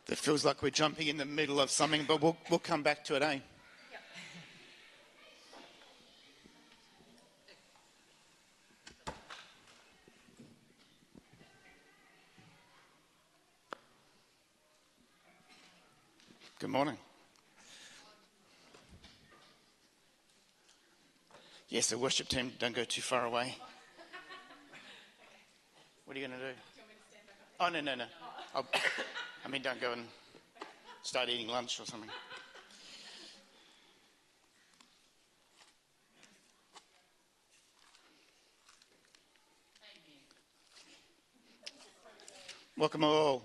It feels like we're jumping in the middle of something, but we'll come back to it, eh? Yep. Good morning. Yes, the worship team, don't go too far away. What are you going to do? Do you want me to stand back up? Oh, no. Don't go and start eating lunch or something. Welcome all.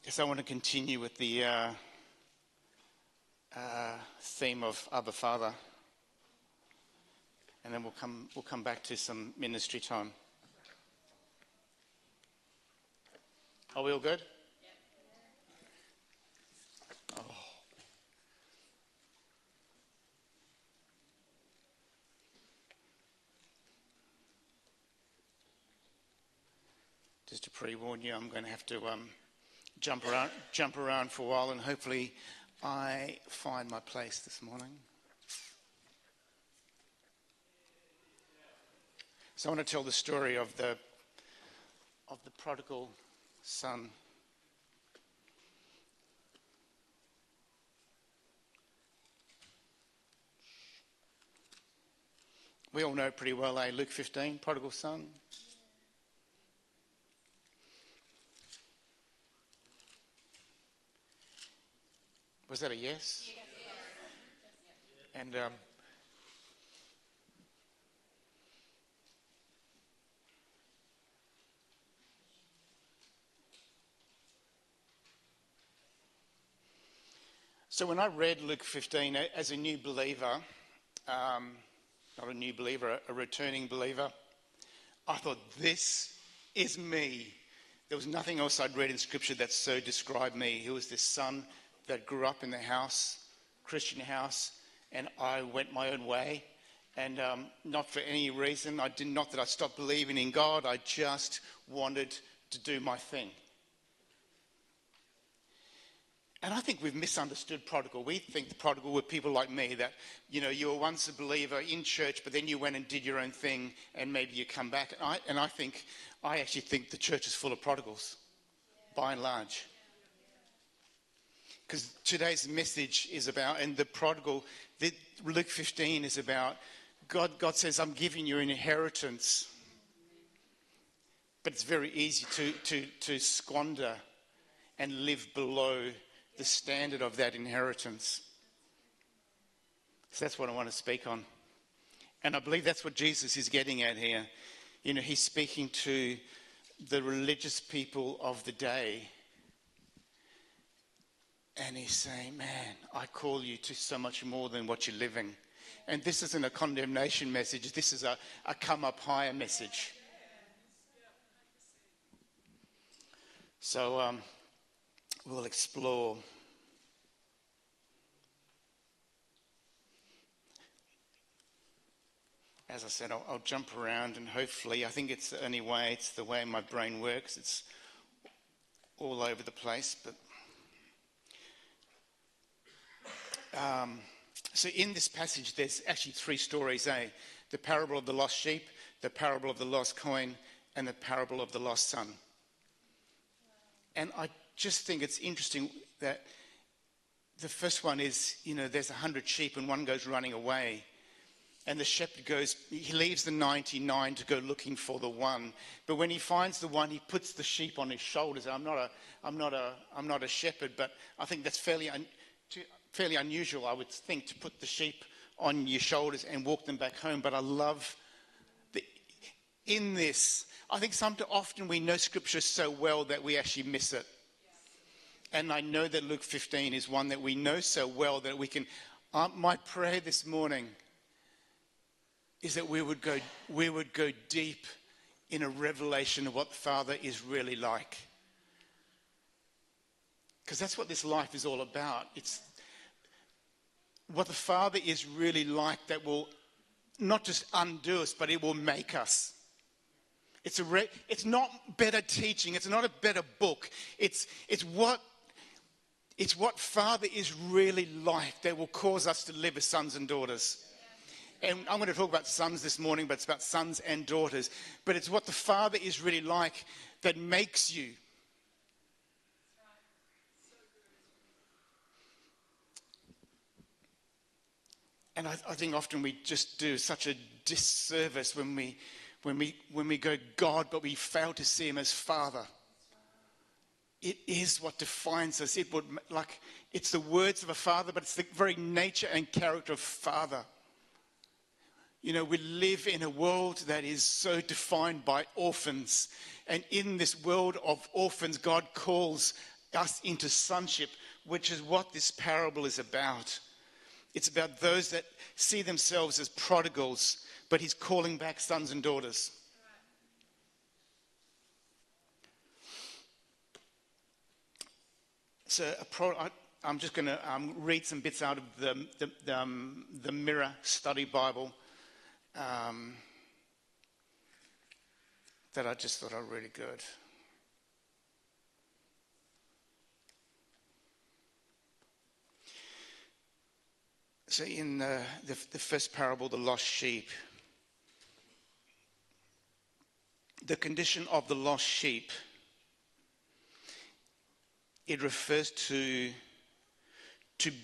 Yes, I want to continue with the theme of Abba Father, and then we'll come back to some ministry time. Are we all good? Oh. Just to pre-warn you, I'm going to have to jump around for a while, and hopefully I find my place this morning. So I want to tell the story of the prodigal son. We all know it pretty well, eh? Luke 15, prodigal son. Was that a yes? Yes. And so when I read Luke 15 as a new believer, not a new believer, a returning believer, I thought, this is me. There was nothing else I'd read in Scripture that so described me. He was this son that grew up in the house, Christian house, and I went my own way. And not for any reason. Not that I stopped believing in God. I just wanted to do my thing. And I think we've misunderstood prodigal. We think the prodigal were people like me that, you were once a believer in church, but then you went and did your own thing, and maybe you come back. And I actually think the church is full of prodigals, by and large. Because today's message is about, and the prodigal, Luke 15 is about, God says, I'm giving you an inheritance. But it's very easy to squander and live below the standard of that inheritance. So that's what I want to speak on. And I believe that's what Jesus is getting at here. He's speaking to the religious people of the day. And he's saying, man, I call you to so much more than what you're living. And this isn't a condemnation message. This is a come up higher message. So we'll explore. As I said, I'll jump around, and hopefully, I think it's the only way, it's the way my brain works. It's all over the place, but so in this passage, there's actually three stories, eh? The parable of the lost sheep, the parable of the lost coin, and the parable of the lost son. And I just think it's interesting that the first one is, there's 100 sheep and one goes running away. And the shepherd he leaves the 99 to go looking for the one. But when he finds the one, he puts the sheep on his shoulders. I'm not a shepherd, but I think that's fairly unusual, I would think, to put the sheep on your shoulders and walk them back home. But I love in this, I think often we know Scripture so well that we actually miss it. And I know that Luke 15 is one that we know so well that we can. My prayer this morning is that we would go deep in a revelation of what the Father is really like. Because that's what this life is all about. It's what the Father is really like that will not just undo us, but it will make us. It's not better teaching. It's not a better book. It's what Father is really like that will cause us to live as sons and daughters. And I'm going to talk about sons this morning, but it's about sons and daughters. But it's what the Father is really like that makes you. And I think often we just do such a disservice when we go God, but we fail to see him as Father. It is what defines us. It's the words of a father, but it's the very nature and character of Father. You know, we live in a world that is so defined by orphans. And in this world of orphans, God calls us into sonship, which is what this parable is about. It's about those that see themselves as prodigals, but he's calling back sons and daughters. So I'm just going to read some bits out of the Mirror Study Bible that I just thought are really good. So in the first parable, the lost sheep, the condition of the lost sheep, it refers to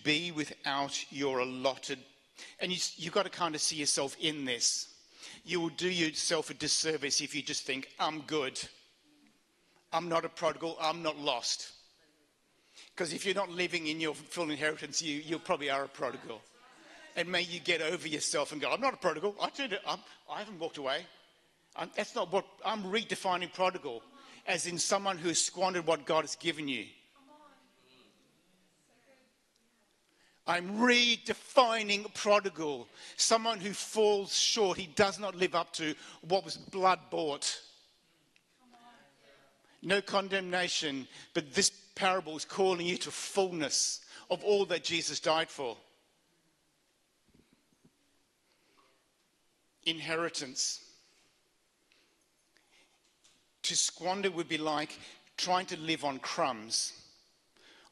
be without your allotted, and you've got to kind of see yourself in this. You will do yourself a disservice if you just think, I'm good. I'm not a prodigal. I'm not lost. Because if you're not living in your full inheritance, you probably are a prodigal. And may you get over yourself and go, I'm not a prodigal. I haven't walked away. That's not what I'm redefining prodigal, as in someone who has squandered what God has given you. I'm redefining prodigal, someone who falls short. He does not live up to what was blood bought. No condemnation, but this parable is calling you to fullness of all that Jesus died for. Inheritance. To squander would be like trying to live on crumbs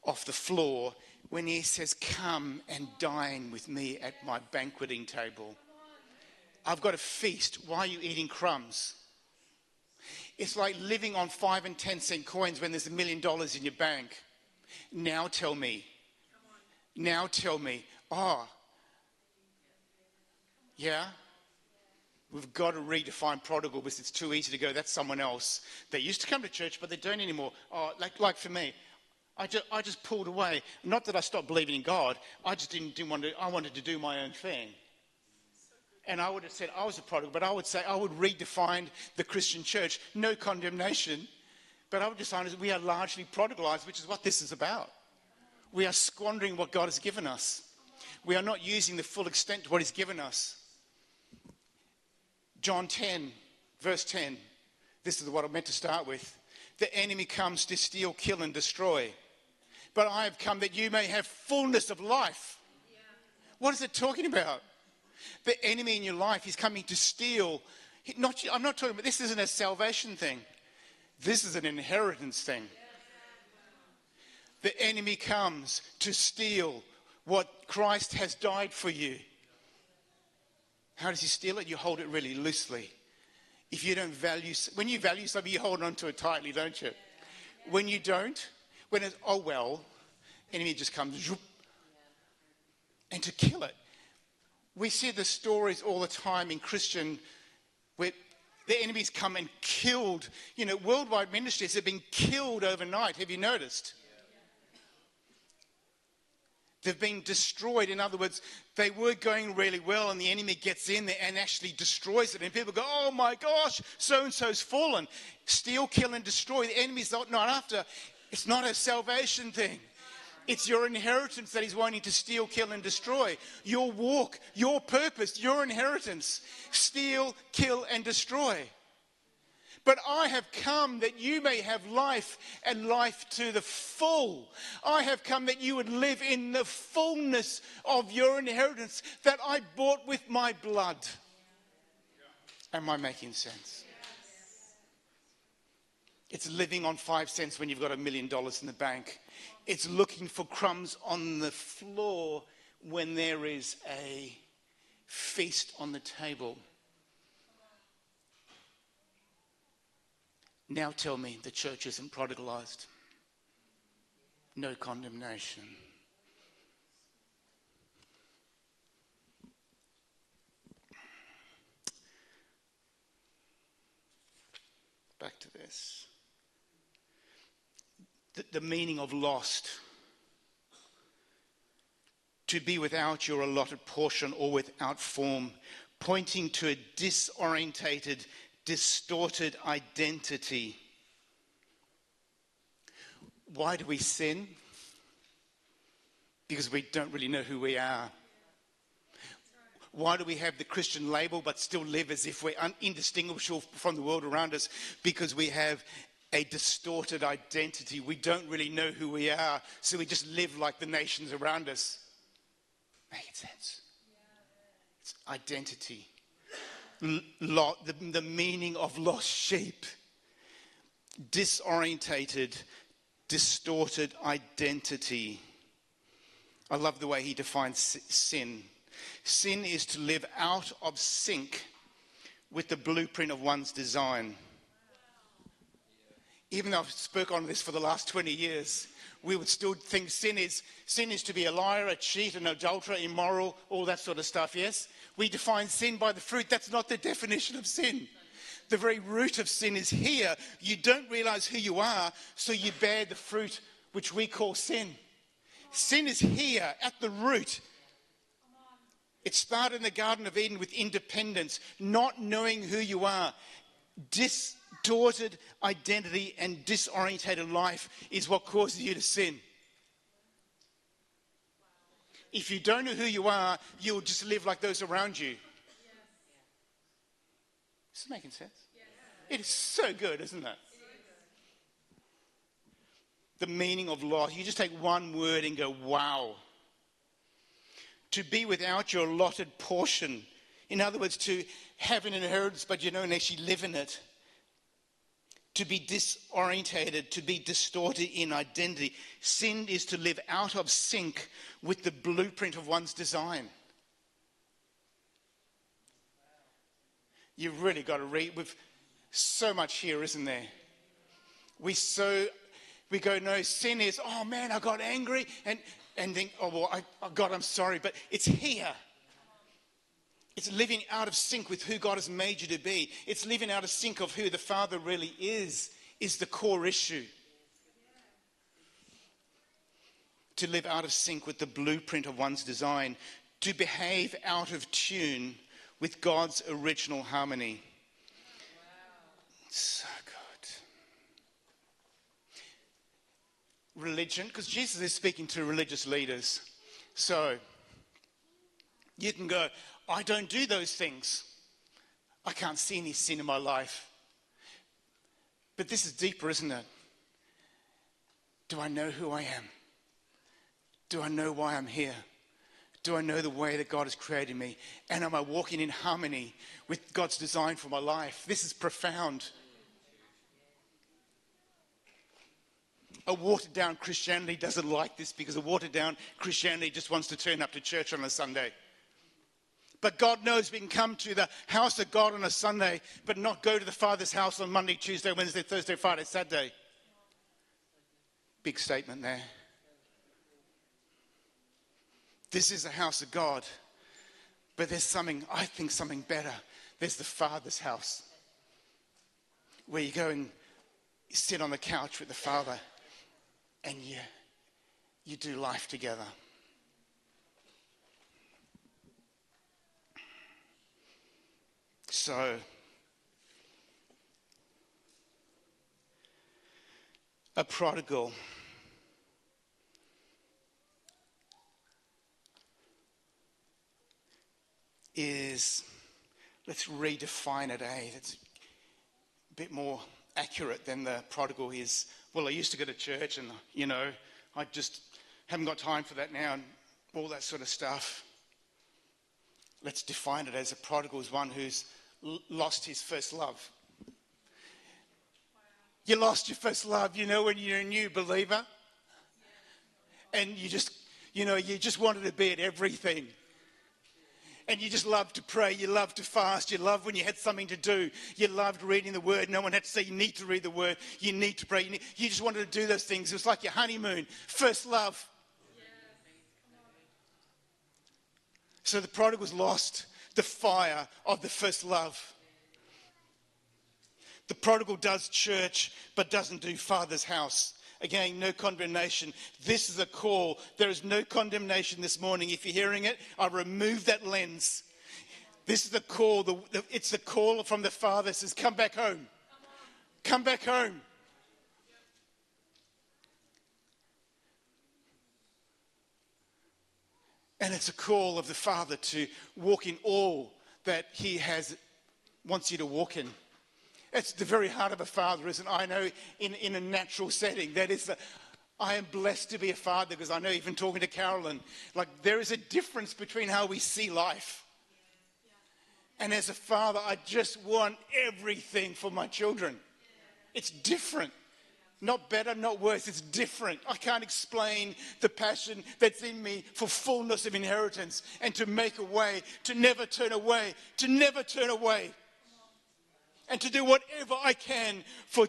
off the floor when he says, come and dine with me at my banqueting table. I've got a feast. Why are you eating crumbs? It's like living on 5 and 10 cent coins when there's $1 million in your bank. Now tell me. Oh, yeah? We've got to redefine prodigal because it's too easy to go, that's someone else. They used to come to church, but they don't anymore. Oh, like for me, I just pulled away. Not that I stopped believing in God. I just didn't want to. I wanted to do my own thing. And I would have said I was a prodigal, but I would say I would redefine the Christian church. No condemnation, but I would define it as we are largely prodigalized, which is what this is about. We are squandering what God has given us. We are not using the full extent to what he's given us. John 10, verse 10. This is what I meant to start with. The enemy comes to steal, kill, and destroy. But I have come that you may have fullness of life. Yeah. What is it talking about? The enemy in your life is coming to steal. I'm not talking about, this isn't a salvation thing. This is an inheritance thing. The enemy comes to steal what Christ has died for you. How does he steal it? You hold it really loosely. If you don't value, when you value something, you hold on to it tightly, don't you? When you don't, when it's, oh well, enemy just comes, and to kill it. We see the stories all the time in Christian, where the enemies come and killed, worldwide ministries have been killed overnight. Have you noticed? They've been destroyed. In other words, they were going really well and the enemy gets in there and actually destroys it. And people go, oh my gosh, so-and-so's fallen. Steal, kill, and destroy. The enemy's not after. It's not a salvation thing. It's your inheritance that he's wanting to steal, kill, and destroy. Your walk, your purpose, your inheritance. Steal, kill, and destroy. But I have come that you may have life and life to the full. I have come that you would live in the fullness of your inheritance that I bought with my blood. Am I making sense? It's living on 5 cents when you've got $1 million in the bank. It's looking for crumbs on the floor when there is a feast on the table. Now tell me the church isn't prodigalized. No condemnation. Back to this. The meaning of lost. To be without your allotted portion or without form, pointing to a disorientated, distorted identity. Why do we sin? Because we don't really know who we are. Why do we have the Christian label but still live as if we're indistinguishable from the world around us? Because we have a distorted identity. We don't really know who we are, so we just live like the nations around us. Making sense? It's identity. The meaning of lost sheep. Disorientated, distorted identity. I love the way he defines sin. Sin is to live out of sync with the blueprint of one's design. Even though I've spoken on this for the last 20 years, we would still think sin is to be a liar, a cheat, an adulterer, immoral, all that sort of stuff, yes? We define sin by the fruit. That's not the definition of sin. The very root of sin is here. You don't realize who you are, so you bear the fruit which we call sin. Sin is here at the root. It started in the Garden of Eden with independence, not knowing who you are. Distorted identity and disorientated life is what causes you to sin. If you don't know who you are, you'll just live like those around you. Is this making sense? It is so good, isn't it? The meaning of loss. You just take one word and go, wow. To be without your allotted portion. In other words, to have an inheritance, but you don't actually live in it. To be disorientated, to be distorted in identity. Sin is to live out of sync with the blueprint of one's design. You've really got to read. With so much here, isn't there? We go, no, sin is, oh man, I got angry and think, oh, well, God, I'm sorry, but it's here. It's living out of sync with who God has made you to be. It's living out of sync of who the Father really is the core issue. To live out of sync with the blueprint of one's design. To behave out of tune with God's original harmony. So good. Religion, because Jesus is speaking to religious leaders. So, you can go, I don't do those things. I can't see any sin in my life. But this is deeper, isn't it? Do I know who I am? Do I know why I'm here? Do I know the way that God has created me? And am I walking in harmony with God's design for my life? This is profound. A watered-down Christianity doesn't like this because a watered-down Christianity just wants to turn up to church on a Sunday. But God knows we can come to the house of God on a Sunday, but not go to the Father's house on Monday, Tuesday, Wednesday, Thursday, Friday, Saturday. Big statement there. This is the house of God, but there's something better. There's the Father's house, where you go and sit on the couch with the Father, and you do life together. So, a prodigal is, let's redefine it, That's a bit more accurate than the prodigal is, well, I used to go to church and, I just haven't got time for that now and all that sort of stuff. Let's define it as a prodigal is one who's lost his first love. You lost your first love, when you're a new believer. And you just wanted to be at everything. And you just loved to pray, you loved to fast, you loved when you had something to do. You loved reading the Word. No one had to say you need to read the Word, you need to pray. You just wanted to do those things. It was like your honeymoon, first love. So the prodigal's lost the fire of the first love. The prodigal does church, but doesn't do Father's house. Again, no condemnation. This is a call. There is no condemnation this morning. If you're hearing it, I remove that lens. This is the call. It's the call from the Father. It says, come back home. Come back home. And it's a call of the Father to walk in all that He wants you to walk in. It's the very heart of a father, isn't it? I know in a natural setting, I am blessed to be a father, because I know, even talking to Carolyn, there is a difference between how we see life. And as a father, I just want everything for my children. It's different. Not better, not worse. It's different. I can't explain the passion that's in me for fullness of inheritance and to make a way, to never turn away, and to do whatever I can for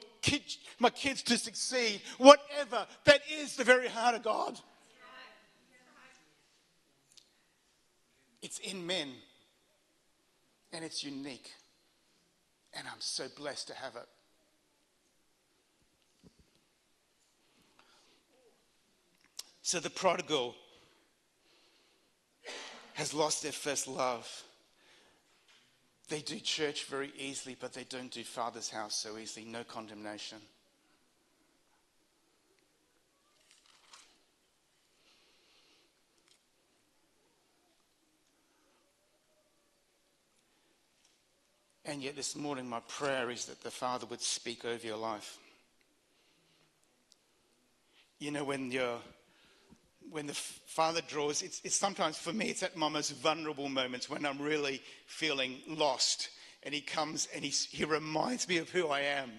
my kids to succeed. Whatever. That is the very heart of God. It's in men. And it's unique. And I'm so blessed to have it. So the prodigal has lost their first love. They do church very easily, but they don't do Father's house so easily. No condemnation. And yet this morning my prayer is that the Father would speak over your life. When the Father draws, it's sometimes, for me, it's at my most vulnerable moments when I'm really feeling lost. And He comes and He reminds me of who I am.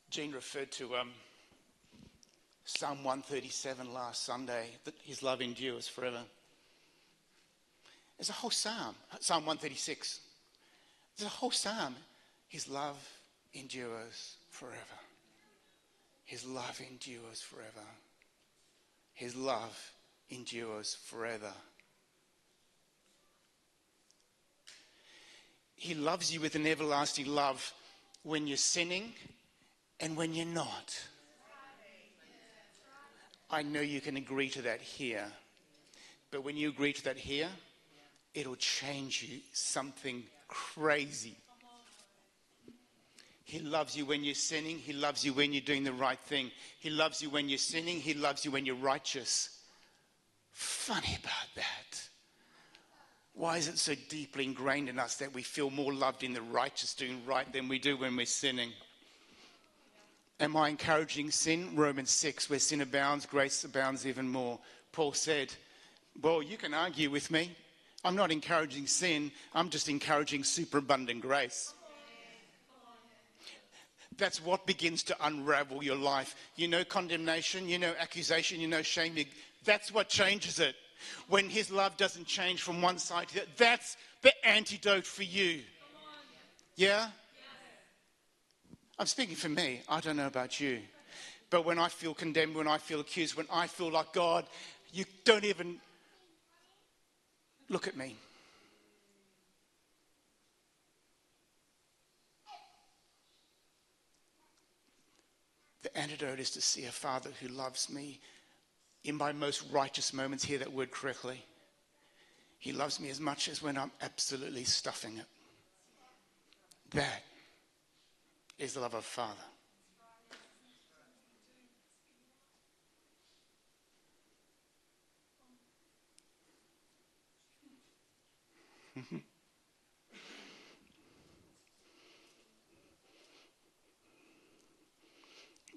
Jean referred to Psalm 137 last Sunday, that His love endures forever. There's a whole psalm, Psalm 136. There's a whole psalm. His love endures forever. His love endures forever. His love endures forever. He loves you with an everlasting love when you're sinning and when you're not. I know you can agree to that here. But when you agree to that here, it'll change you something crazy. He loves you when you're sinning. He loves you when you're doing the right thing. He loves you when you're sinning. He loves you when you're righteous. Funny about that. Why is it so deeply ingrained in us that we feel more loved in the righteous doing right than we do when we're sinning? Am I encouraging sin? Romans 6, where sin abounds, grace abounds even more. Paul said, well, you can argue with me. I'm not encouraging sin. I'm just encouraging superabundant grace. That's what begins to unravel your life. Condemnation, accusation, shame. That's what changes it. When His love doesn't change from one side to the other, that's the antidote for you. Yeah? I'm speaking for me. I don't know about you. But when I feel condemned, when I feel accused, when I feel like, God, you don't even look at me. The antidote is to see a Father who loves me in my most righteous moments. Hear that word correctly. He loves me as much as when I'm absolutely stuffing it. That is the love of Father.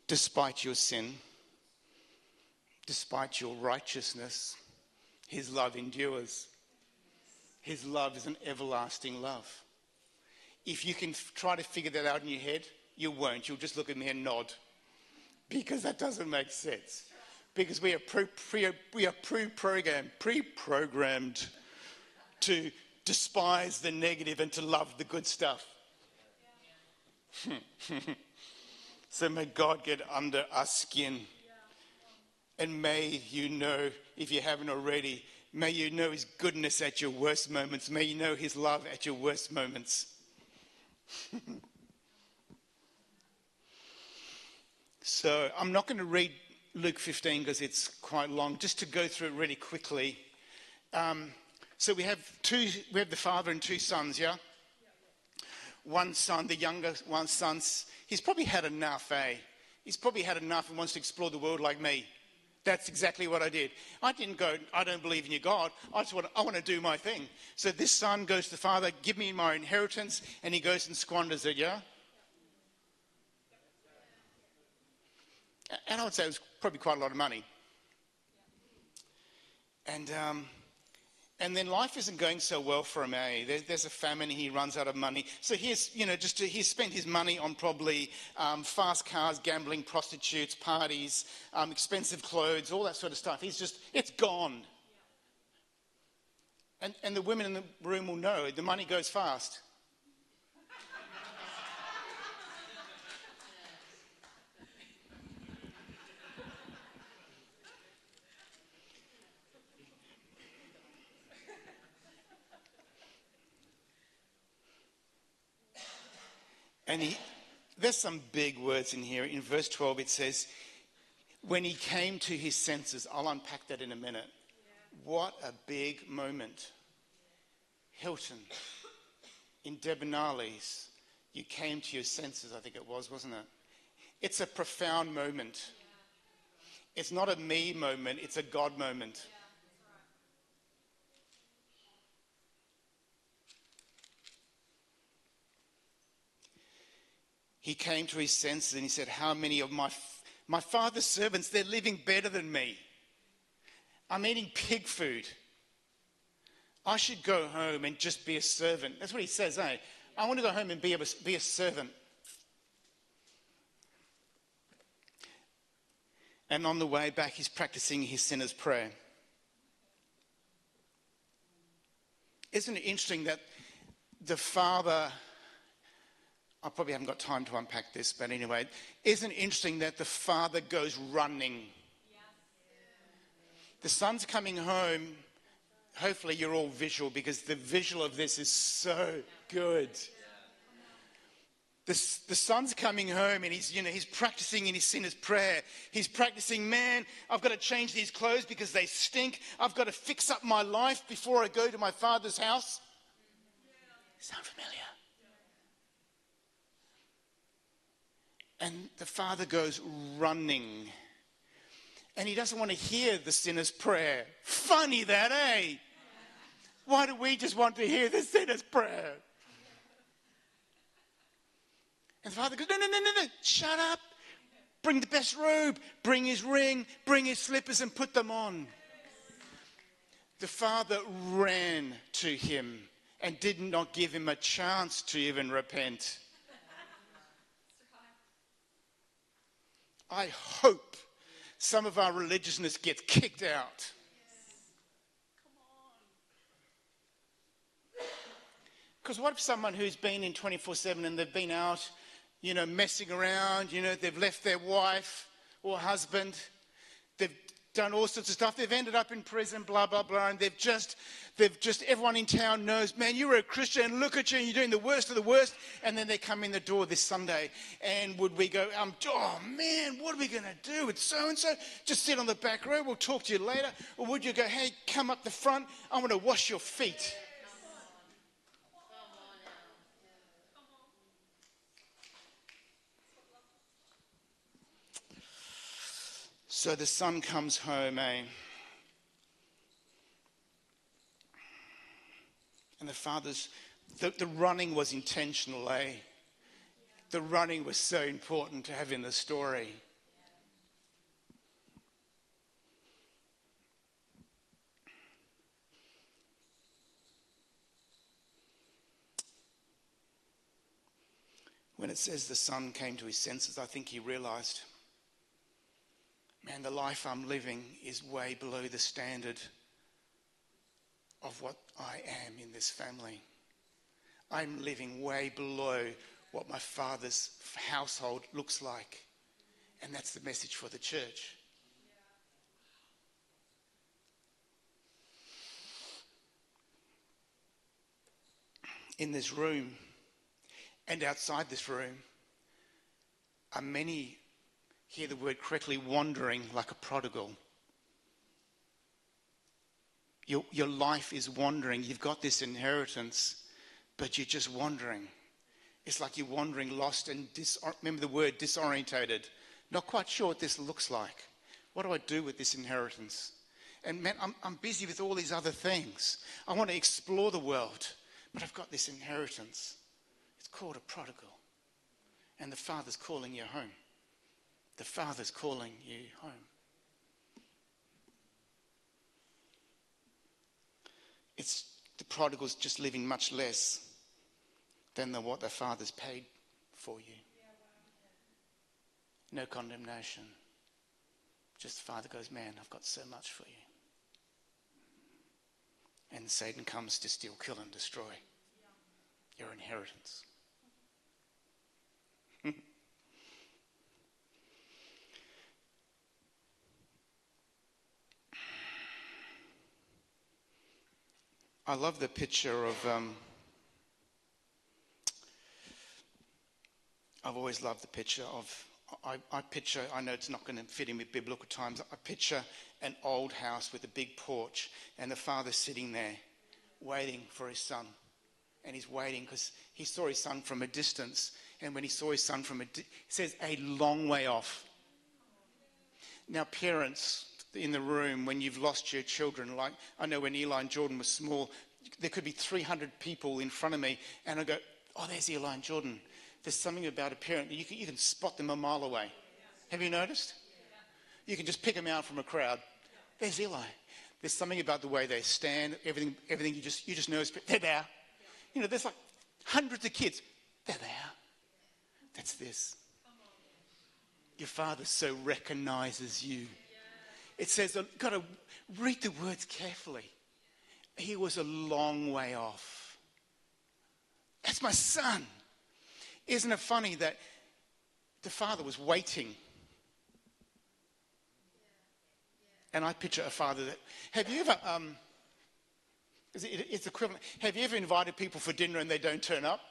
Despite your sin, Despite your righteousness, his love endures. His love is an everlasting love. If you can try to figure that out in your head, you won't. You'll just look at me and nod. Because that doesn't make sense. Because we are pre-programmed to despise the negative and to love the good stuff. So may God get under our skin. And may you know, if you haven't already, may you know his goodness at your worst moments. May you know his love at your worst moments. So I'm not going to read Luke 15 because it's quite long. Just to go through it really quickly. So we have the father and two sons, yeah? One son, the younger one son, he's probably had enough, eh? He's probably had enough and wants to explore the world like me. That's exactly what I did. I didn't go, I don't believe in your God. I want to do my thing. So this son goes to the father, give me my inheritance, and he goes and squanders it, yeah? And I would say it was probably quite a lot of money. And then life isn't going so well for him, eh? There's a famine, he runs out of money. So he's spent his money on probably fast cars, gambling, prostitutes, parties, expensive clothes, all that sort of stuff. It's gone. And the women in the room will know the money goes fast. And there's some big words in here. In verse 12 it says, when he came to his senses. I'll unpack that in a minute. Yeah. What a big moment. Hilton, in Debonales, you came to your senses, I think it was, wasn't it? It's a profound moment. Yeah. It's not a me moment, it's a God moment. Yeah. He came to his senses and he said, how many of my father's servants, they're living better than me. I'm eating pig food. I should go home and just be a servant. That's what he says, eh? I want to go home and be a servant. And on the way back, he's practicing his sinner's prayer. Isn't it interesting that the father... I probably haven't got time to unpack this, but anyway, isn't it interesting that the father goes running? Yes. The son's coming home. Hopefully you're all visual because the visual of this is so good. The son's coming home and he's practicing in his sinner's prayer. He's practicing, man, I've got to change these clothes because they stink. I've got to fix up my life before I go to my father's house. Sound familiar? And the father goes running. And he doesn't want to hear the sinner's prayer. Funny that, eh? Why do we just want to hear the sinner's prayer? And the father goes, no, shut up. Bring the best robe. Bring his ring. Bring his slippers and put them on. The father ran to him and did not give him a chance to even repent. I hope some of our religiousness gets kicked out. Because what if someone who's been in 24/7 and they've been out, messing around, they've left their wife or husband, they've done all sorts of stuff, they've ended up in prison, blah, blah, blah, and they've just, everyone in town knows, man, you're a Christian, look at you, you're doing the worst of the worst, and then they come in the door this Sunday, and would we go, oh man, what are we going to do with so-and-so? Just sit on the back row, we'll talk to you later, or would you go, hey, come up the front, I want to wash your feet. So the son comes home, eh? And the father's, the running was intentional, eh? The running was so important to have in the story. when it says the son came to his senses, I think he realized, man, the life I'm living is way below the standard of what I am in this family. I'm living way below what my father's household looks like. And that's the message for the church. In this room and outside this room are many, hear the word correctly, wandering like a prodigal. Your life is wandering. You've got this inheritance, but you're just wandering. It's like you're wandering lost and, remember the word, disorientated. Not quite sure what this looks like. What do I do with this inheritance? And man, I'm busy with all these other things. I want to explore the world, but I've got this inheritance. It's called a prodigal. And the Father's calling you home. The Father's calling you home. It's the prodigal's just living much less than what the Father's paid for you. No condemnation. Just the Father goes, man, I've got so much for you. And Satan comes to steal, kill and destroy your inheritance. I love the picture of, I've always loved the picture of, I know it's not going to fit in with biblical times, I picture an old house with a big porch and the father sitting there waiting for his son. And he's waiting because he saw his son from a distance. And when he saw his son from it says a long way off. Now parents in the room, when you've lost your children, like I know when Eli and Jordan were small, there could be 300 people in front of me and I go, oh, there's Eli and Jordan. There's something about a parent that you can spot them a mile away. Have you noticed? You can just pick them out from a crowd. There's Eli. There's something about the way they stand, everything you just know. They're there. You know, there's like hundreds of kids. They're there. That's this. Your Father so recognizes you. It says, you've got to read the words carefully. He was a long way off. That's my son. Isn't it funny that the father was waiting? And I picture a father that, have you ever, it's equivalent, have you ever invited people for dinner and they don't turn up?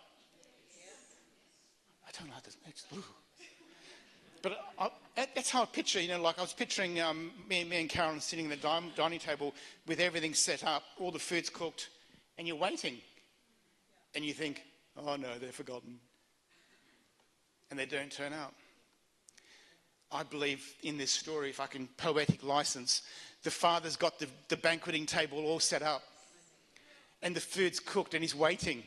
I don't like this. But that's how I picture, like I was picturing me and Carolyn sitting at the dining table with everything set up, all the food's cooked, and you're waiting. And you think, oh no, they're forgotten. And they don't turn up. I believe in this story, if I can poetic license, the father's got the banqueting table all set up. And the food's cooked and he's waiting.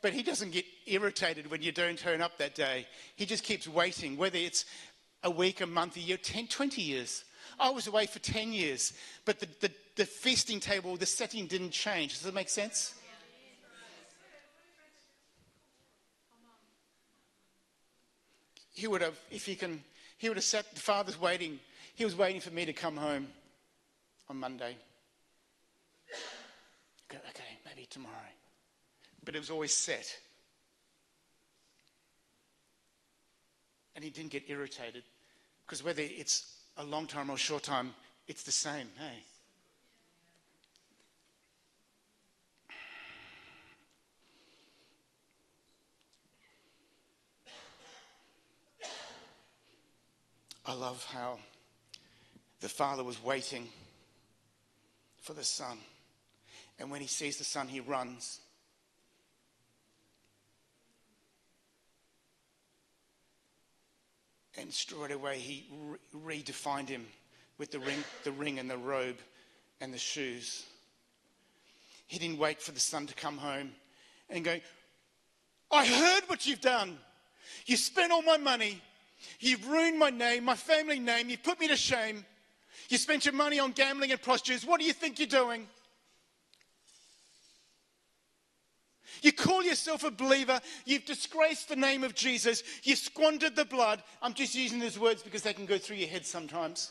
But he doesn't get irritated when you don't turn up that day. He just keeps waiting, whether it's a week, a month, a year, 10, 20 years. I was away for 10 years, but the feasting table, the setting didn't change. Does that make sense? He would have, he would have sat, the father's waiting. He was waiting for me to come home on Monday. Okay, maybe tomorrow. But it was always set. And he didn't get irritated. Because whether it's a long time or a short time, it's the same, hey? I love how the father was waiting for the son. And when he sees the son, he runs. And straight away he redefined him with the ring and the robe and the shoes. He didn't wait for the son to come home and go, I heard what you've done. You spent all my money. You've ruined my name, my family name. You've put me to shame. You spent your money on gambling and prostitutes. What do you think you're doing? You call yourself a believer. You've disgraced the name of Jesus. You've squandered the blood. I'm just using these words because they can go through your head sometimes.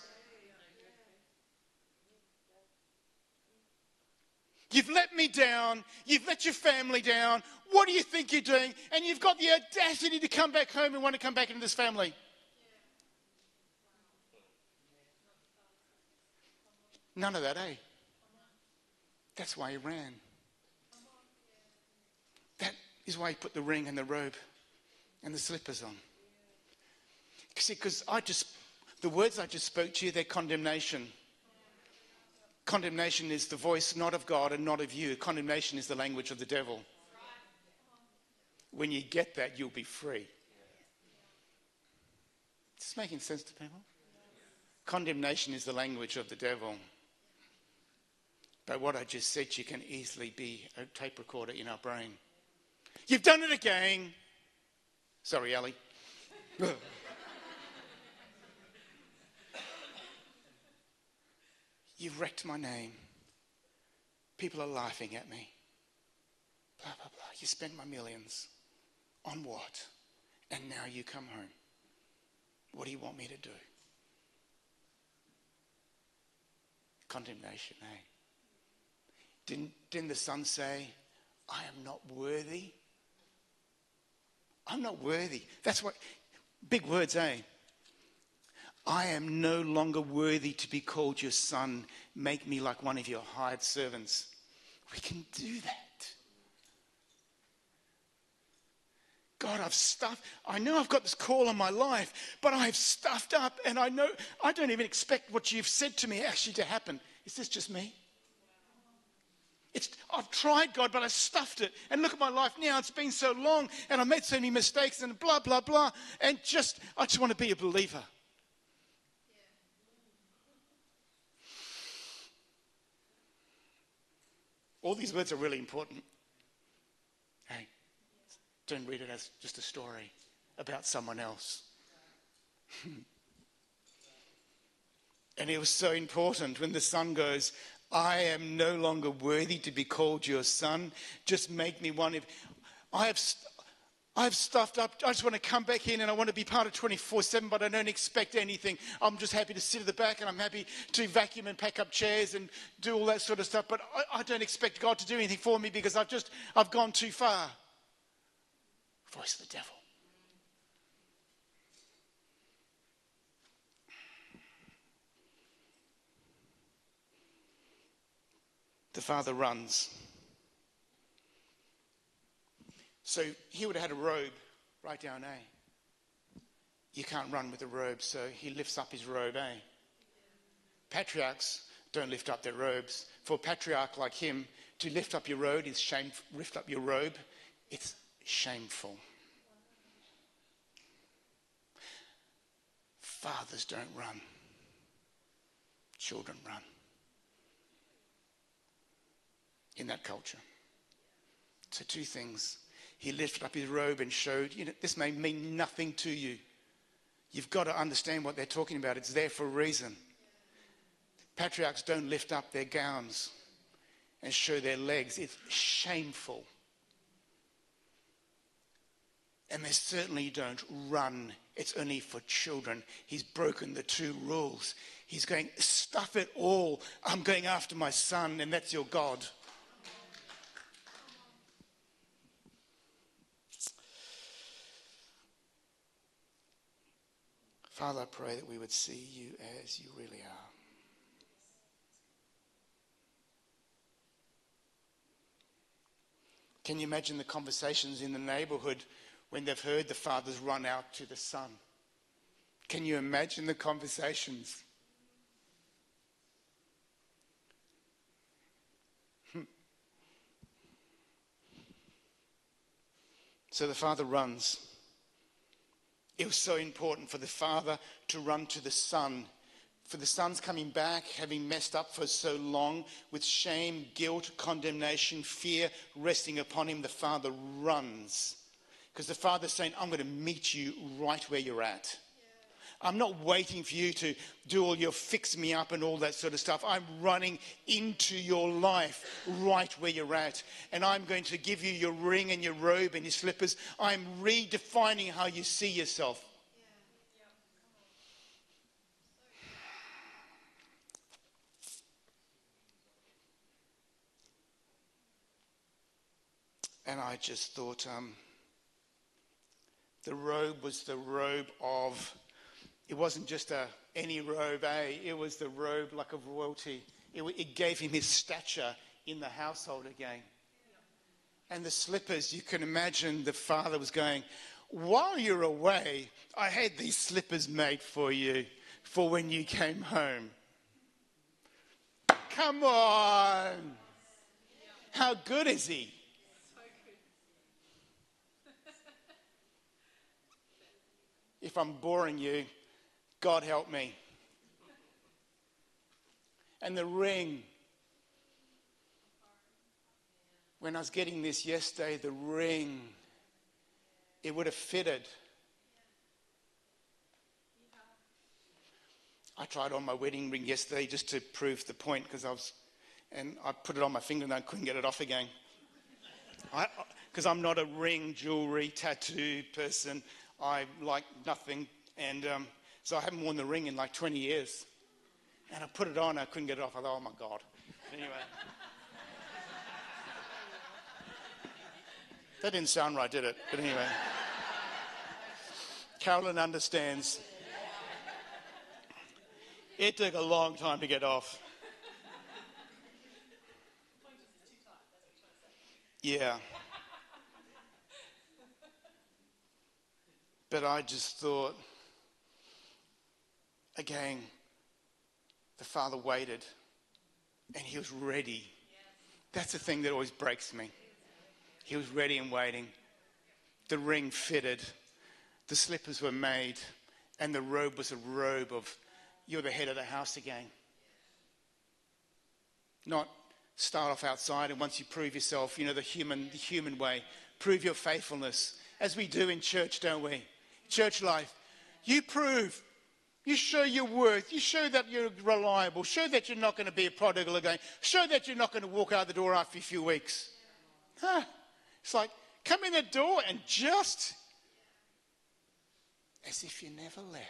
You've let me down. You've let your family down. What do you think you're doing? And you've got the audacity to come back home and want to come back into this family. None of that, eh? That's why he ran. That is why he put the ring and the robe and the slippers on. See, because the words I just spoke to you, they're condemnation. Condemnation is the voice not of God and not of you. Condemnation is the language of the devil. When you get that, you'll be free. Is this making sense to people? Condemnation is the language of the devil. But what I just said, you can easily be a tape recorder in our brain. You've done it again. Sorry, Ali. You've wrecked my name. People are laughing at me. Blah, blah, blah. You spent my millions. On what? And now you come home. What do you want me to do? Condemnation, eh? Didn't the son say, I am not worthy? I'm not worthy. That's what, big words, eh? I am no longer worthy to be called your son. Make me like one of your hired servants. We can do that. God, I know I've got this call on my life, but I've stuffed up, and I know I don't even expect what you've said to me actually to happen. Is this just me? I've tried, God, but I stuffed it. And look at my life now. It's been so long, and I've made so many mistakes, and blah, blah, blah. And I just want to be a believer. All these words are really important. Hey, don't read it as just a story about someone else. And it was so important when the son goes, I am no longer worthy to be called your son. Just make me one. I've stuffed up. I just want to come back in and I want to be part of 24/7, but I don't expect anything. I'm just happy to sit at the back and I'm happy to vacuum and pack up chairs and do all that sort of stuff. But I don't expect God to do anything for me because I've gone too far. Voice of the devil. The father runs. So he would have had a robe right down, eh? You can't run with a robe, so he lifts up his robe, eh? Patriarchs don't lift up their robes. For a patriarch like him, to lift up your robe is shameful. Lift up your robe, it's shameful. Fathers don't run. Children run. In that culture. So two things. He lifted up his robe and showed, this may mean nothing to you. You've got to understand what they're talking about. It's there for a reason. Patriarchs don't lift up their gowns and show their legs. It's shameful. And they certainly don't run. It's only for children. He's broken the two rules. He's going, stuff it all. I'm going after my son, and that's your God. Father, I pray that we would see you as you really are. Can you imagine the conversations in the neighborhood when they've heard the father's run out to the son? Can you imagine the conversations? So the father runs. It was so important for the father to run to the son. For the son's coming back, having messed up for so long, with shame, guilt, condemnation, fear resting upon him, the father runs. Because the father's saying, I'm going to meet you right where you're at. I'm not waiting for you to do all your fix me up and all that sort of stuff. I'm running into your life right where you're at. And I'm going to give you your ring and your robe and your slippers. I'm redefining how you see yourself. And I just thought the robe was the robe of, it wasn't just any robe, it was the robe like of royalty. It gave him his stature in the household again. And the slippers, you can imagine the father was going, while you're away, I had these slippers made for you for when you came home. Come on! How good is he? If I'm boring you, God help me. And the ring. When I was getting this yesterday, the ring, it would have fitted. I tried on my wedding ring yesterday just to prove the point because I put it on my finger and I couldn't get it off again. Because I'm not a ring, jewelry, tattoo person. I like nothing. And so I haven't worn the ring in like 20 years. And I put it on, I couldn't get it off. I thought, oh my God. Anyway. That didn't sound right, did it? But anyway. Carolyn understands. It took a long time to get off. Yeah. But I just thought, again, the father waited and he was ready. That's the thing that always breaks me. He was ready and waiting. The ring fitted. The slippers were made. And the robe was a robe of, you're the head of the house again. Not start off outside and once you prove yourself, the human way, prove your faithfulness. As we do in church, don't we? Church life. You prove. You show your worth. You show that you're reliable. Show that you're not going to be a prodigal again. Show that you're not going to walk out the door after a few weeks. It's like, come in the door and just as if you never left.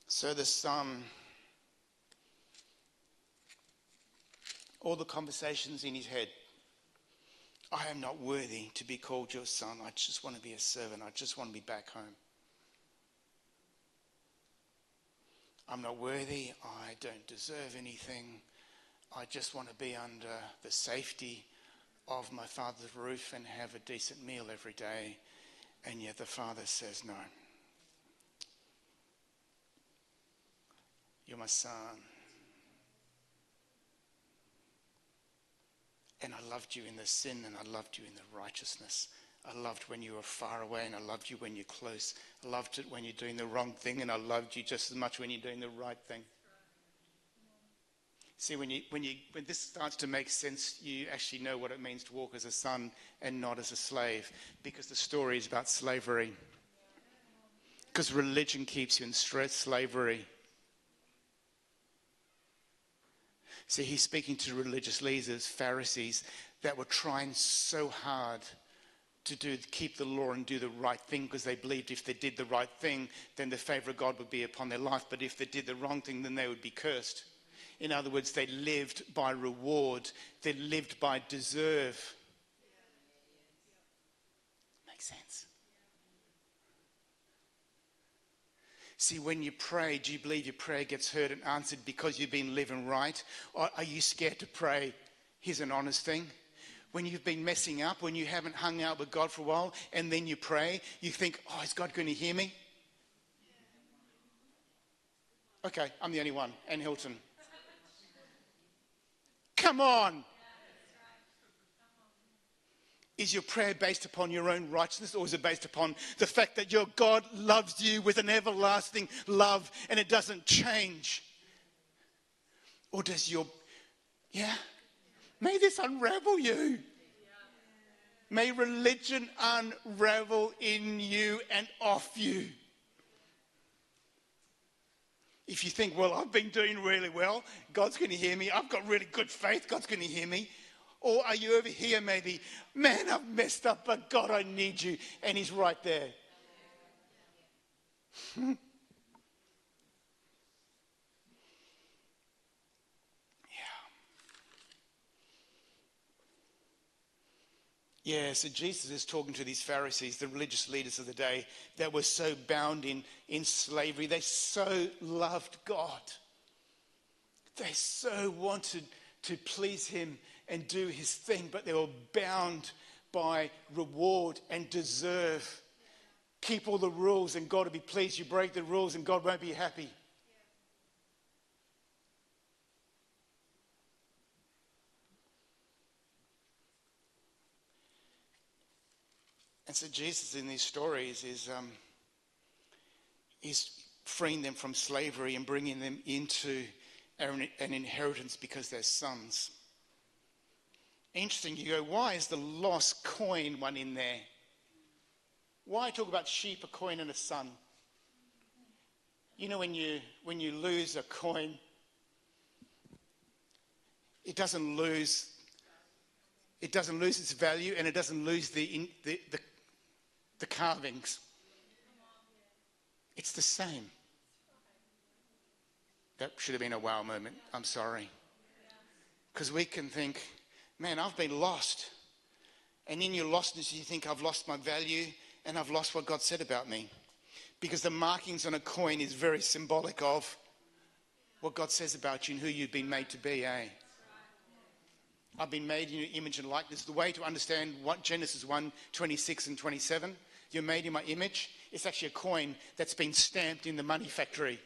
So the son, all the conversations in his head. I am not worthy to be called your son. I just want to be a servant. I just want to be back home. I'm not worthy. I don't deserve anything. I just want to be under the safety of my father's roof and have a decent meal every day. And yet the father says, no. You're my son. And I loved you in the sin and I loved you in the righteousness. I loved when you were far away and I loved you when you're close. I loved it when you're doing the wrong thing and I loved you just as much when you're doing the right thing. See, when this starts to make sense, you actually know what it means to walk as a son and not as a slave, because the story is about slavery. Because religion keeps you in slavery. See, he's speaking to religious leaders, Pharisees, that were trying so hard to keep the law and do the right thing, because they believed if they did the right thing, then the favor of God would be upon their life. But if they did the wrong thing, then they would be cursed. In other words, they lived by reward. They lived by deserve. Makes sense. See, when you pray, do you believe your prayer gets heard and answered because you've been living right? Or are you scared to pray? Here's an honest thing. When you've been messing up, when you haven't hung out with God for a while, and then you pray, you think, oh, is God going to hear me? Okay, I'm the only one. And Hilton. Come on. Is your prayer based upon your own righteousness, or is it based upon the fact that your God loves you with an everlasting love and it doesn't change? Or does may this unravel you. May religion unravel in you and off you. If you think, well, I've been doing really well, God's going to hear me. I've got really good faith, God's going to hear me. Or are you over here maybe, man, I've messed up, but God, I need you. And he's right there. Yeah, so Jesus is talking to these Pharisees, the religious leaders of the day, that were so bound in slavery. They so loved God. They so wanted to please him and do his thing, but they were bound by reward and deserve. Keep all the rules and God will be pleased. You break the rules and God won't be happy. And so Jesus in these stories is freeing them from slavery and bringing them into an inheritance because they're sons. Interesting, you go, why is the lost coin one in there? Why talk about sheep, a coin and a son? You know, when you lose a coin, it doesn't lose its value, and it doesn't lose the carvings. It's the same. That should have been a wow moment. I'm sorry. Because we can think, man, I've been lost. And in your lostness, you think, I've lost my value and I've lost what God said about me. Because the markings on a coin is very symbolic of what God says about you and who you've been made to be, eh? I've been made in your image and likeness. The way to understand what Genesis 1:26 and 27, you're made in my image. It's actually a coin that's been stamped in the money factory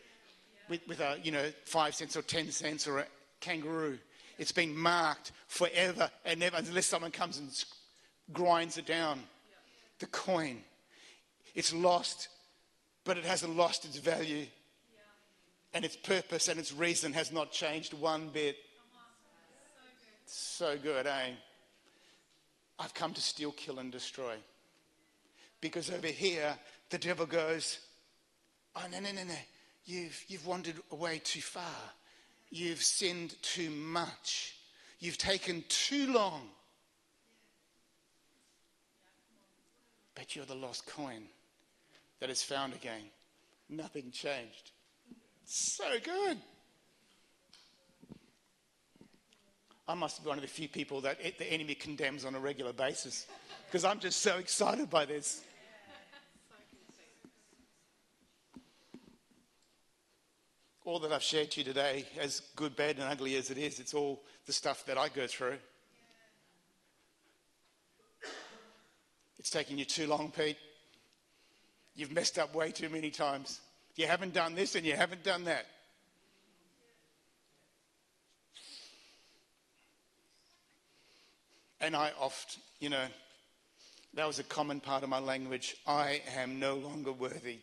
with a 5 cents or 10 cents or a kangaroo. It's been marked forever and never, unless someone comes and grinds it down. The coin. It's lost, but it hasn't lost its value. And its purpose and its reason has not changed one bit. So good, eh? I've come to steal, kill and destroy. Because over here, the devil goes, oh, no. You've wandered away too far. You've sinned too much. You've taken too long. But you're the lost coin that is found again. Nothing changed. So good. I must be one of the few people that the enemy condemns on a regular basis, because I'm just so excited by this. All that I've shared to you today, as good, bad and ugly as it is, it's all the stuff that I go through. It's taken you too long, Pete. You've messed up way too many times. You haven't done this and you haven't done that. And I oft, that was a common part of my language. I am no longer worthy.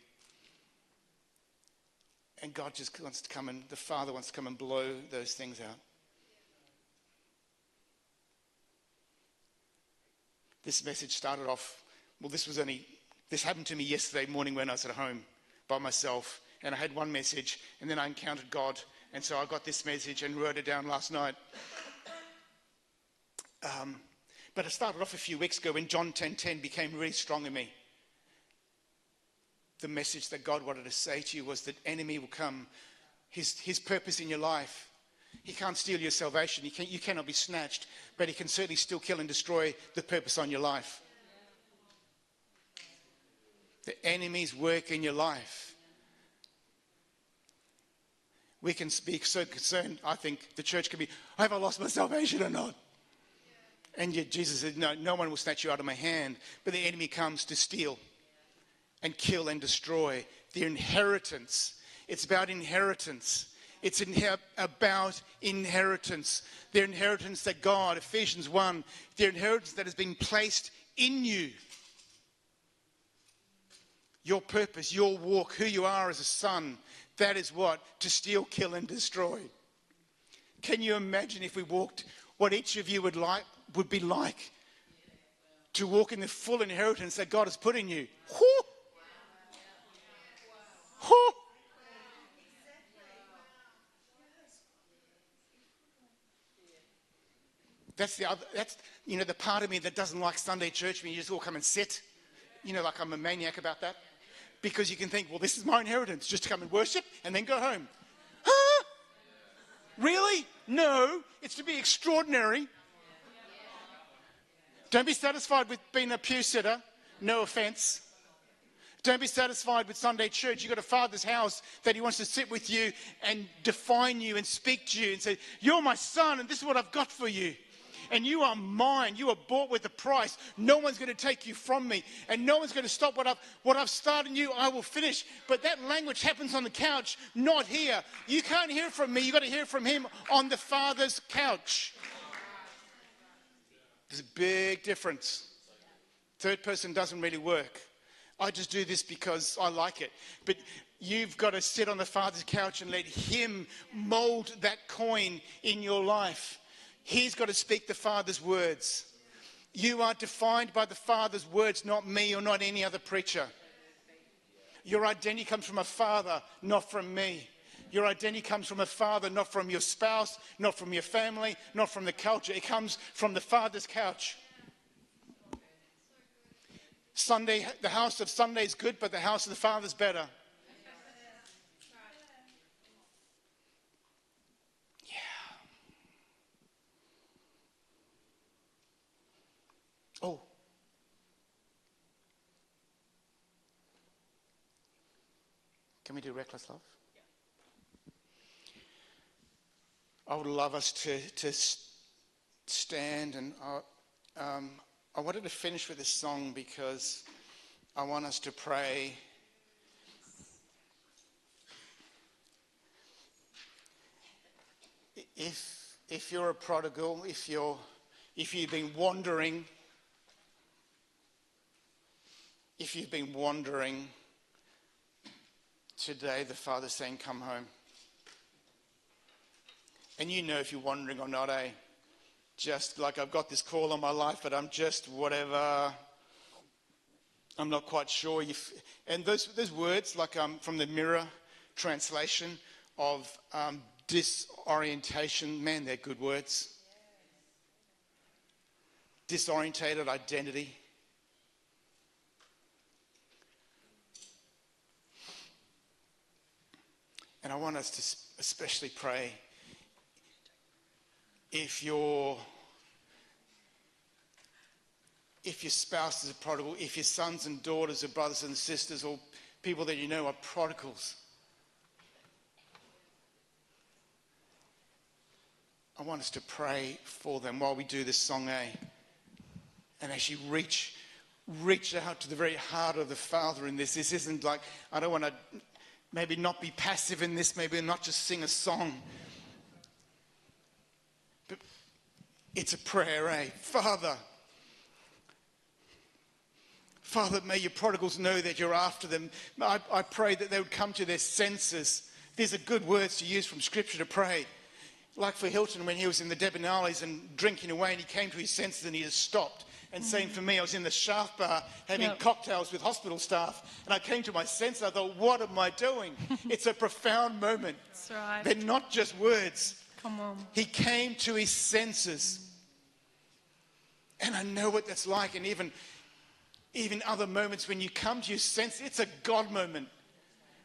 And God just wants to come and, the Father wants to come and blow those things out. This message started off, this happened to me yesterday morning when I was at home by myself. And I had one message and then I encountered God. And so I got this message and wrote it down last night. But it started off a few weeks ago when John 10:10 became really strong in me. The message that God wanted to say to you was that enemy will come. His purpose in your life. He can't steal your salvation. You cannot be snatched. But he can certainly still kill and destroy the purpose on your life. The enemy's work in your life. We can be so concerned. I think the church can be, have I lost my salvation or not? And yet Jesus said, no one will snatch you out of my hand. But the enemy comes to steal and kill and destroy the inheritance. It's about inheritance. It's about inheritance. Their inheritance that God, Ephesians 1, their inheritance that has been placed in you. Your purpose, your walk, who you are as a son, that is what? To steal, kill and destroy. Can you imagine if we walked what each of you would be like to walk in the full inheritance that God has put in you? Whoo! Whoo! That's the part of me that doesn't like Sunday church when you just all come and sit. Like I'm a maniac about that. Because you can think, well, this is my inheritance, just to come and worship and then go home. Huh? Really? No, it's to be extraordinary. Don't be satisfied with being a pew sitter. No offense. Don't be satisfied with Sunday church. You've got a Father's house that he wants to sit with you and define you and speak to you and say, you're my son and this is what I've got for you. And you are mine. You are bought with a price. No one's going to take you from me. And no one's going to stop what I've started in you, I will finish. But that language happens on the couch, not here. You can't hear from me. You've got to hear from him on the Father's couch. There's a big difference. Third person doesn't really work. I just do this because I like it. But you've got to sit on the Father's couch and let him mold that coin in your life. He's got to speak the Father's words. You are defined by the Father's words, not me or not any other preacher. Your identity comes from a Father, not from me. Your identity comes from a Father, not from your spouse, not from your family, not from the culture. It comes from the Father's couch. Sunday, the house of Sunday is good, but the house of the Father is better. Oh. Can we do reckless love? I would love us to stand, and I wanted to finish with this song because I want us to pray. If you're a prodigal, if you've been wandering, today the Father's saying, come home. And you know if you're wandering or not, just like I've got this call on my life, but I'm just whatever. I'm not quite sure. And those words, like from the Mirror translation of disorientation, man, they're good words. Disorientated identity. And I want us to especially pray if your spouse is a prodigal, if your sons and daughters or brothers and sisters or people that you know are prodigals. I want us to pray for them while we do this song, and actually reach out to the very heart of the Father in this. This isn't like, I don't want to maybe not be passive in this, maybe not just sing a song. But it's a prayer, Father, may your prodigals know that you're after them. I pray that they would come to their senses. These are good words to use from Scripture to pray. Like for Hilton when he was in the Debonales and drinking away and he came to his senses and he just stopped. And same for me, I was in the Shaft Bar having cocktails with hospital staff and I came to my senses. I thought, what am I doing? It's a profound moment. That's right. They're not just words. Come on. He came to his senses. And I know what that's like. And even other moments when you come to your senses, it's a God moment.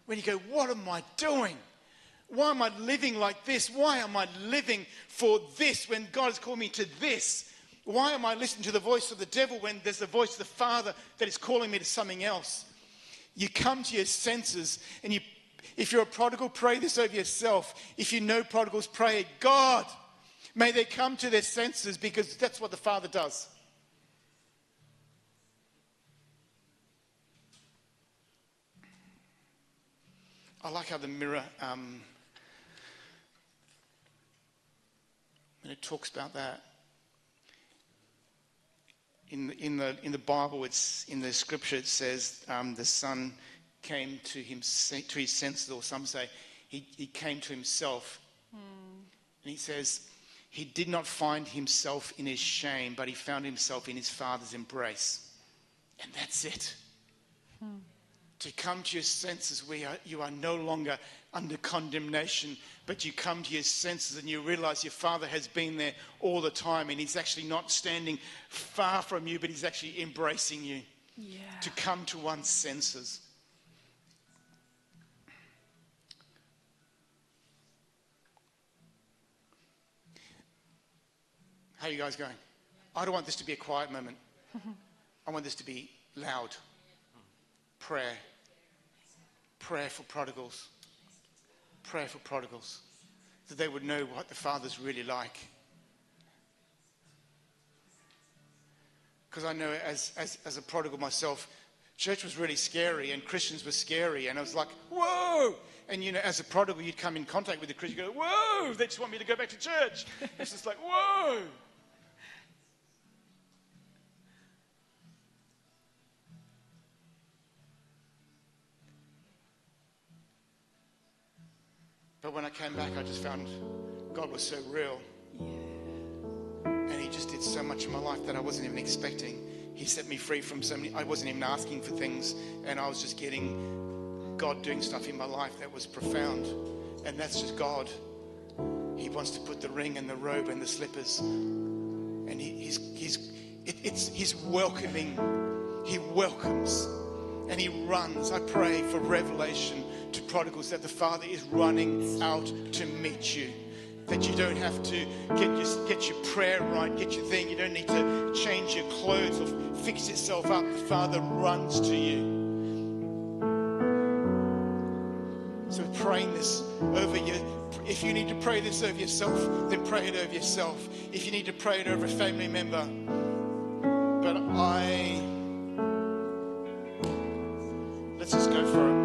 When you go, what am I doing? Why am I living like this? Why am I living for this when God has called me to this? Why am I listening to the voice of the devil when there's the voice of the Father that is calling me to something else? You come to your senses, and if you're a prodigal, pray this over yourself. If you know prodigals, pray, God, may they come to their senses, because that's what the Father does. I like how the mirror, when it talks about that, in the Bible, it's in the scripture, it says the son came to his senses, or some say he came to himself. And he says he did not find himself in his shame, but he found himself in his Father's embrace. And that's it. To come to your senses where you are no longer under condemnation, but you come to your senses and you realize your Father has been there all the time, and he's actually not standing far from you, but he's actually embracing you. Yeah. To come to one's senses. How are you guys going? I don't want this to be a quiet moment. I want this to be loud. Prayer. Prayer for prodigals. Prayer for prodigals. That they would know what the Father's really like. Because I know as a prodigal myself, church was really scary and Christians were scary. And I was like, whoa! And you know, as a prodigal, you'd come in contact with the Christian, you go, whoa! They just want me to go back to church. It's just like, whoa! But when I came back, I just found God was so real. And he just did so much in my life that I wasn't even expecting. He set me free from so many, I wasn't even asking for things. And I was just getting God doing stuff in my life that was profound. And that's just God. He wants to put the ring and the robe and the slippers. And he's welcoming. He welcomes. And he runs. I pray for revelation to prodigals that the Father is running out to meet you. That you don't have to get your prayer right, get your thing. You don't need to change your clothes or fix yourself up. The Father runs to you. So praying this over you. If you need to pray this over yourself, then pray it over yourself. If you need to pray it over a family member. But let's just go for it.